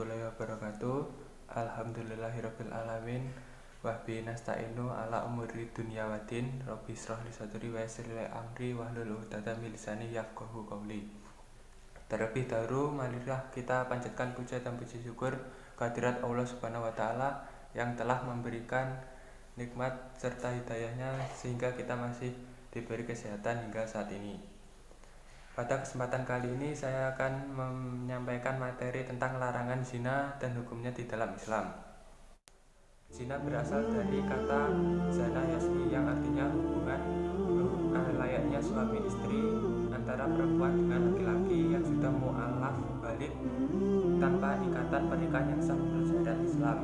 warahmatullahi wabarakatuh. Alhamdulillahirabbil alamin. Wahbi nasta'inu ala umuri dunya waddin. Rabbi shrah li sadri wa yassir li amri wahlul 'uqdatam min lisani yafqahu qawli. Terlebih dahulu marilah kita panjatkan puja dan puji syukur kehadirat Allah Subhanahu wa taala yang telah memberikan nikmat serta hidayahnya sehingga kita masih diberi kesehatan hingga saat ini. Pada kesempatan kali ini saya akan menyampaikan materi tentang larangan zina dan hukumnya di dalam Islam. Zina berasal dari kata zana yasni yang artinya hubungan layaknya suami istri antara perempuan dengan laki-laki yang sudah mu'allaf balik tanpa ikatan pernikahan yang sah menurut syariat Islam.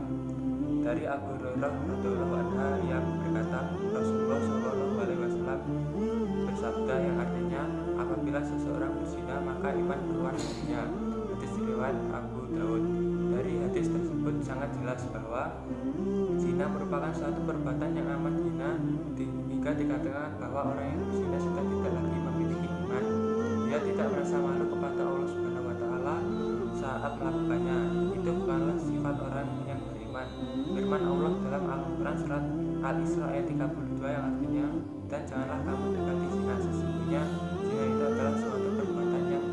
Dari Abu Hurairah radhiyallahu anhu yang berkata, Rasulullah Shallallahu alaihi wasallam bersabda yang artinya, apabila seseorang berzina maka iman keluar darinya. Hadis riwayat Abu Daud. Dari hadis tersebut sangat jelas bahwa zina merupakan suatu perbuatan yang amat hina hingga dikatakan bahwa orang yang berzina sudah tidak lagi memiliki iman. Dia tidak merasa malu kepada Allah Subhanahu wa taala saat melakukannya. Itu bukanlah sifat orang yang beriman. Firman Allah dalam Al-Quran surat Al-Isra ayat 32 yang artinya, dan janganlah kamu dekati zina, sesungguhnya zina itu adalah suatu perbuatan yang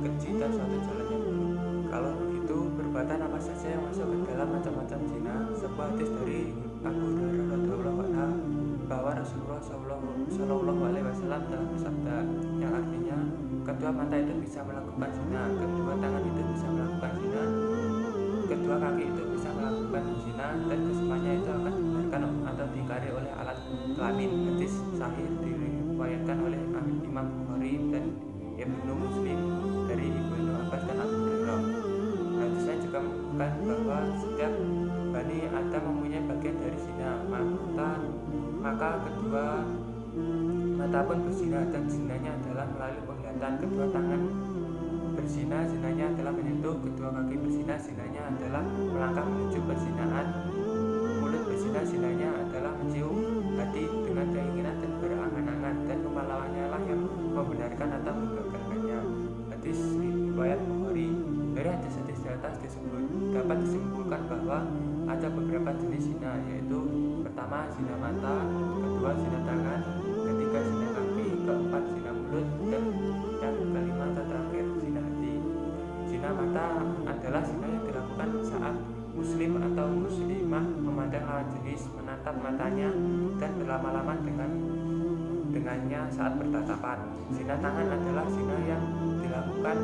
keji dan suatu jalan yang buruk. Kalau begitu, perbuatan apa saja yang masuk ke dalam macam-macam zina? Sebuah hadis dari Abu Hurairah radhiyallahu anhu bahwa Rasulullah Shallallahu alaihi wasallam telah bersabda yang artinya, kedua mata itu bisa melakukan zina, kedua tangan itu bisa melakukan zina, kedua kaki itu bisa melakukan zina, dan kesemuanya itu akan dibenarkan atau diingkari oleh alat kelamin. Hadis sahih diriwayatkan oleh Imam Bukhari dan Ibnu Muslim dari Ibnu Abbas dan Abu Hurairah. Hadisnya juga menunjukkan bahwa setiap Bani Adam mempunyai bagian dari zina. Maka kedua mata pun berzina, dan zinanya adalah melalui penglihatan. Kedua tangan berzina, zinanya adalah menyentuh. Kedua kaki berzina, zinanya adalah melangkah menuju perzinaan. Mulut berzina, zinanya adalah mencium. Hati dengan keinginan dan berangan-angan, dan kepalanya lah yang membenarkan atau menggagalkannya. Hadis riwayat Bukhari. Dari hadis-hadis di atas dapat disimpulkan bahwa ada beberapa jenis zina, yaitu pertama zina mata, kedua zina tangan, ketiga zina kaki, keempat zina mulut, dan yang kelima atau terakhir zina hati. Zina mata adalah zina yang dilakukan saat muslim atau muslimah memandang lawan jenis, menatap matanya, dan berlama-lama dengannya saat bertatapan. Zina tangan adalah zina yang dilakukan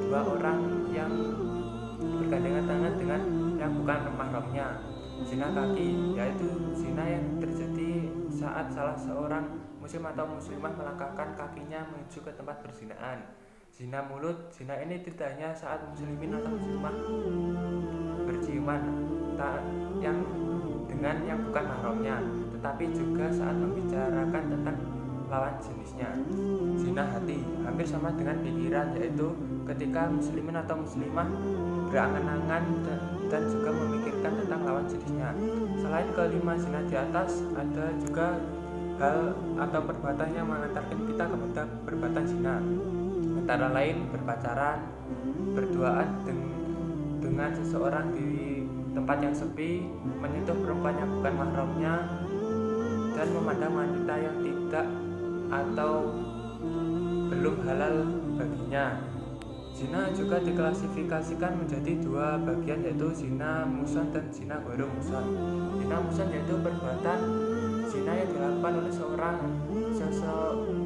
dua orang yang bergandengan tangan dengan yang bukan mahramnya. Zina kaki yaitu zina yang terjadi saat salah seorang muslim atau muslimah melangkahkan kakinya menuju ke tempat perzinaan. Zina mulut, zina ini tidak hanya saat muslimin atau muslimah berciuman yang dengan yang bukan mahramnya, tetapi juga saat membicarakan tentang lawan jenisnya. Zina hati hampir sama dengan pikiran, yaitu ketika muslimin atau muslimah berangan-angan dan juga memikirkan tentang lawan jenisnya. Selain kelima zina di atas, ada juga hal atau perbuatan yang mengantarkan kita kepada perbuatan zina, antara lain berpacaran, berduaan dengan seseorang di tempat yang sepi, menyentuh perempuan yang bukan mahramnya, dan memandang wanita yang tidak atau belum halal baginya. Zina juga diklasifikasikan menjadi dua bagian, yaitu zina muhsan dan zina ghairu muhsan. Zina muhsan yaitu perbuatan zina yang dilakukan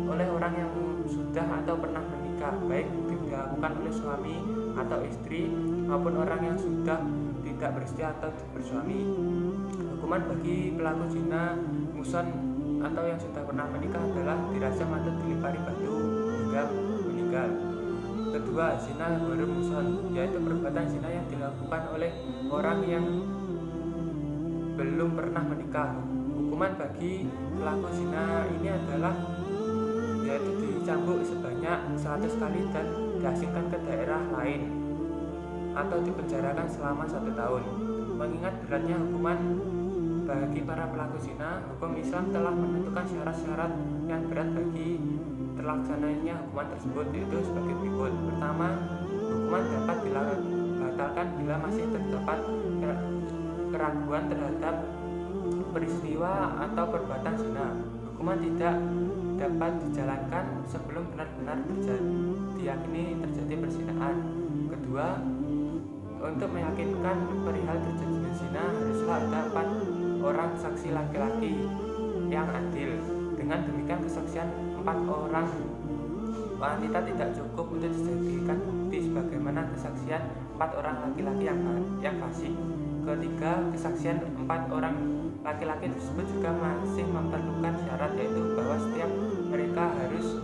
oleh orang yang sudah atau pernah menikah, baik dilakukan oleh suami atau istri maupun orang yang sudah tidak beristri atau bersuami. Hukuman bagi pelaku zina muhsan atau yang sudah pernah menikah adalah dirajam atau dilempari batu hingga meninggal. Kedua, zina ghairu muhsan yaitu perbuatan zina yang dilakukan oleh orang yang belum pernah menikah. Hukuman bagi pelaku zina ini adalah yaitu dicambuk sebanyak 100 kali dan diasingkan ke daerah lain atau dipenjarakan selama 1 tahun. Mengingat beratnya hukuman bagi para pelaku zina, hukum Islam telah menentukan syarat-syarat yang berat bagi terlaksananya hukuman tersebut, yaitu sebagai berikut. Pertama, hukuman dapat dibatalkan bila masih terdapat keraguan terhadap peristiwa atau perbuatan zina. Hukuman tidak dapat dijalankan sebelum benar-benar diyakini terjadi perzinaan. Kedua, untuk meyakinkan perihal terjadinya zina haruslah ada 4 orang saksi laki-laki yang adil. Dengan demikian kesaksian 4 orang wanita tidak cukup untuk dijadikan bukti sebagaimana kesaksian 4 orang laki-laki yang fasik. Ketiga, kesaksian 4 orang laki-laki tersebut juga masih memerlukan syarat, yaitu bahwa setiap mereka harus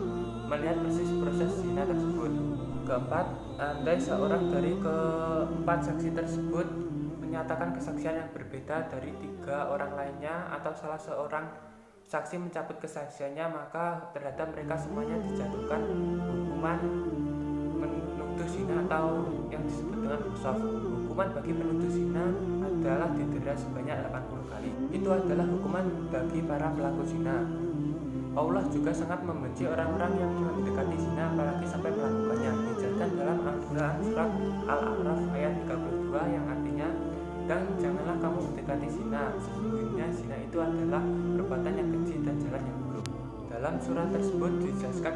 melihat persis proses zina tersebut. Keempat, andai seorang dari keempat saksi tersebut menyatakan kesaksian yang berbeda dari 3 orang lainnya atau salah seorang saksi mencabut kesaksiannya, maka terhadap mereka semuanya dijatuhkan hukuman menuduh zina atau yang disebut dengan qadhaf. Hukuman bagi penuduh zina adalah didera sebanyak 80 kali. Itu adalah hukuman bagi para pelaku zina. Allah juga sangat membenci orang-orang yang mendekati zina apalagi sampai melakukannya. Dijelaskan dalam Al-Quran surat Al-A'raf ayat 32 yang artinya, dan janganlah kamu mendekati zina, sesungguhnya zina itu adalah perbuatan yang keji dan jalan yang buruk. Dalam surat tersebut dijelaskan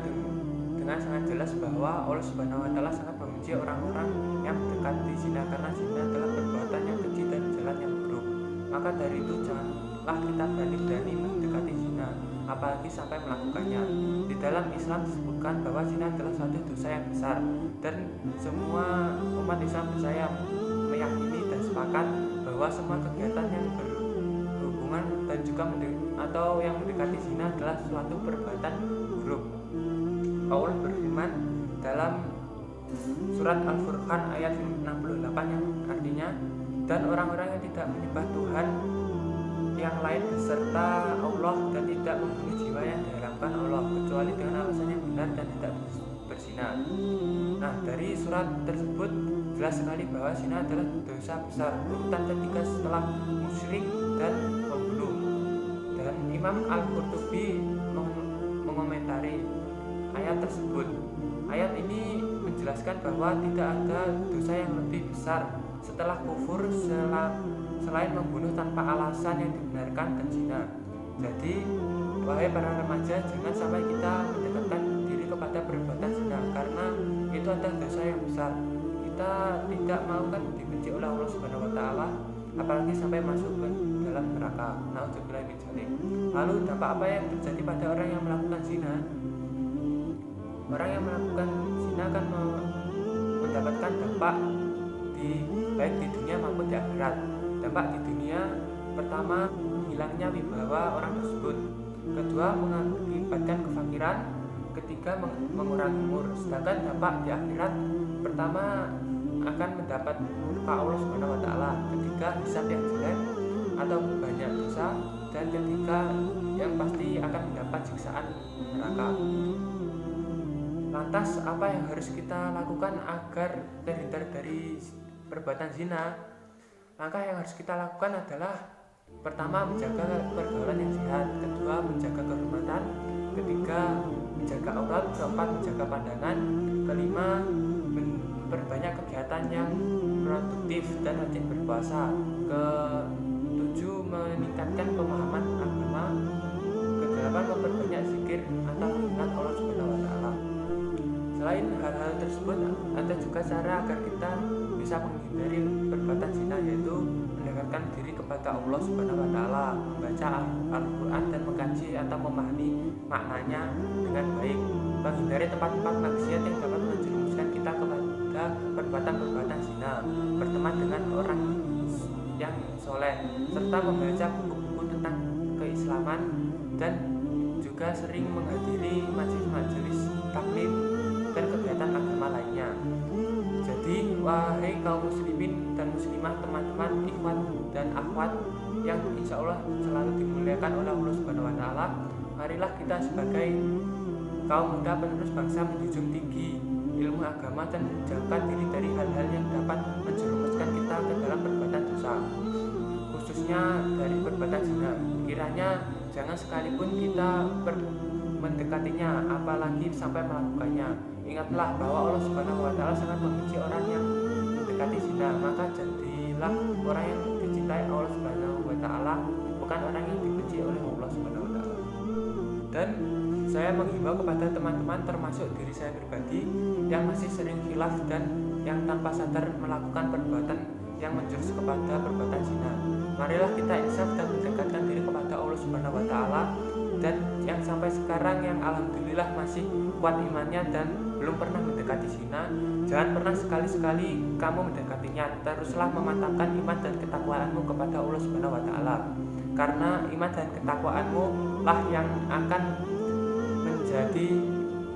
dengan sangat jelas bahwa Allah Subhanahu wa Ta'ala sangat membenci orang-orang yang mendekati zina karena zina adalah perbuatan yang keji dan jalan yang buruk. Maka dari itu janganlah kita berani-berani mendekati zina, apalagi sampai melakukannya. Di dalam Islam disebutkan bahwa zina adalah suatu dosa yang besar, dan semua umat Islam percaya, meyakini dan sepakat bahwa semua kegiatan yang berhubungan dan juga atau yang mendekati zina adalah suatu perbuatan buruk. Allah berfirman dalam surat Al-Furqan ayat 68 yang artinya, dan orang-orang yang tidak menyembah Tuhan yang lain beserta Allah dan tidak membunuh jiwa yang diharamkan Allah kecuali dengan alasan yang benar dan tidak berzina. Nah, dari surat tersebut jelas sekali bahwa zina adalah dosa besar, urutan ketiga setelah musyrik dan membunuh. Dan Imam Al-Qurtubi mengomentari ayat tersebut. Ayat ini menjelaskan bahwa tidak ada dosa yang lebih besar setelah kufur selain membunuh tanpa alasan yang dibenarkan dan zina. Jadi, wahai para remaja, jangan sampai kita mendekatkan diri kepada perbuatan zina karena itu adalah dosa yang besar. Kita tidak mau kan dibenci oleh Allah Subhanahu wa Ta'ala, apalagi sampai masuk ke dalam neraka. Nauzubillah min dzalik. Lalu dampak apa yang terjadi pada orang yang melakukan zina? Orang yang melakukan zina akan mendapatkan dampak baik di dunia maupun di akhirat. Dampak di dunia pertama, hilangnya wibawa orang tersebut. Kedua, mengakibatkan kefakiran. Ketiga, mengurangi umur. Sedangkan dampak di akhirat pertama akan mendapat murka Allah Subhanahu wa Ta'ala. Ketiga, hisab yang jelek atau banyak dosa. Dan ketiga, yang pasti akan mendapat siksaan neraka. Lantas apa yang harus kita lakukan agar terhindar dari perbuatan zina? Langkah yang harus kita lakukan adalah pertama, menjaga pergaulan yang sehat. Kedua, menjaga kehormatan. Ketiga, menjaga aurat. Keempat, menjaga pandangan. Kelima, memperbanyak kegiatan yang produktif dan rajin berpuasa. Ketujuh, meningkatkan pemahaman agama. Kedelapan, memperbanyak zikir atau mengingat Allah Subhanahu wa Ta'ala. Selain hal-hal tersebut, ada juga cara agar kita bisa menghindari perbuatan zina, yaitu mendekatkan diri kepada Allah Subhanahu wa Ta'ala, membaca Al-Quran dan mengkaji atau memahami maknanya dengan baik, menghindari tempat-tempat maksiat yang dapat menjerumuskan kita kepada perbuatan-perbuatan zina, berteman dengan orang yang soleh, serta membaca buku-buku tentang keislaman, dan juga sering menghadiri majelis-majelis taklim dan kegiatan agama lainnya. Jadi, wahai kaum muslimin dan muslimah, teman-teman, ikhwan dan akhwat yang insya Allah selalu dimuliakan oleh Allah Subhanahu wa Ta'ala, marilah kita sebagai kaum muda penerus bangsa menjunjung tinggi ilmu agama dan menjauhkan diri dari hal-hal yang dapat menjerumuskan kita ke dalam perbuatan dosa, khususnya dari perbuatan zina. Kiranya jangan sekalipun kita mendekatinya, apalagi sampai melakukannya. Ingatlah bahwa Allah Subhanahu wa Ta'ala sangat membenci orang yang mendekati mendekati zina, maka jadilah orang yang dicintai Allah Subhanahu wa taala, bukan orang yang dibenci oleh Allah Subhanahu wa taala. Dan saya menghimbau kepada teman-teman termasuk diri saya pribadi yang masih sering khilaf dan yang tanpa sadar melakukan perbuatan yang menjurus kepada perbuatan zina. Marilah kita insaf dan mendekatkan diri kepada Allah Subhanahu wa taala, dan yang sampai sekarang yang alhamdulillah masih kuat imannya dan belum pernah mendekati zina, jangan pernah sekali-sekali kamu mendekatinya. Teruslah memantapkan iman dan ketakwaanmu kepada Allah Subhanahu wa taala. Karena iman dan ketakwaanmu lah yang akan menjadi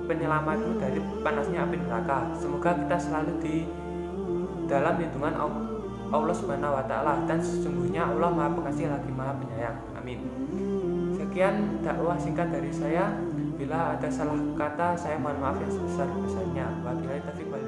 penyelamatmu dari panasnya api neraka. Semoga kita selalu di dalam lindungan Allah Subhanahu wa taala, dan sesungguhnya Allah Maha Pengasih lagi Maha Penyayang. Amin. Sekian dakwah singkat dari saya. Bila ada salah kata, saya mohon maaf yang sebesar-besarnya. Wabillahi taufiq wal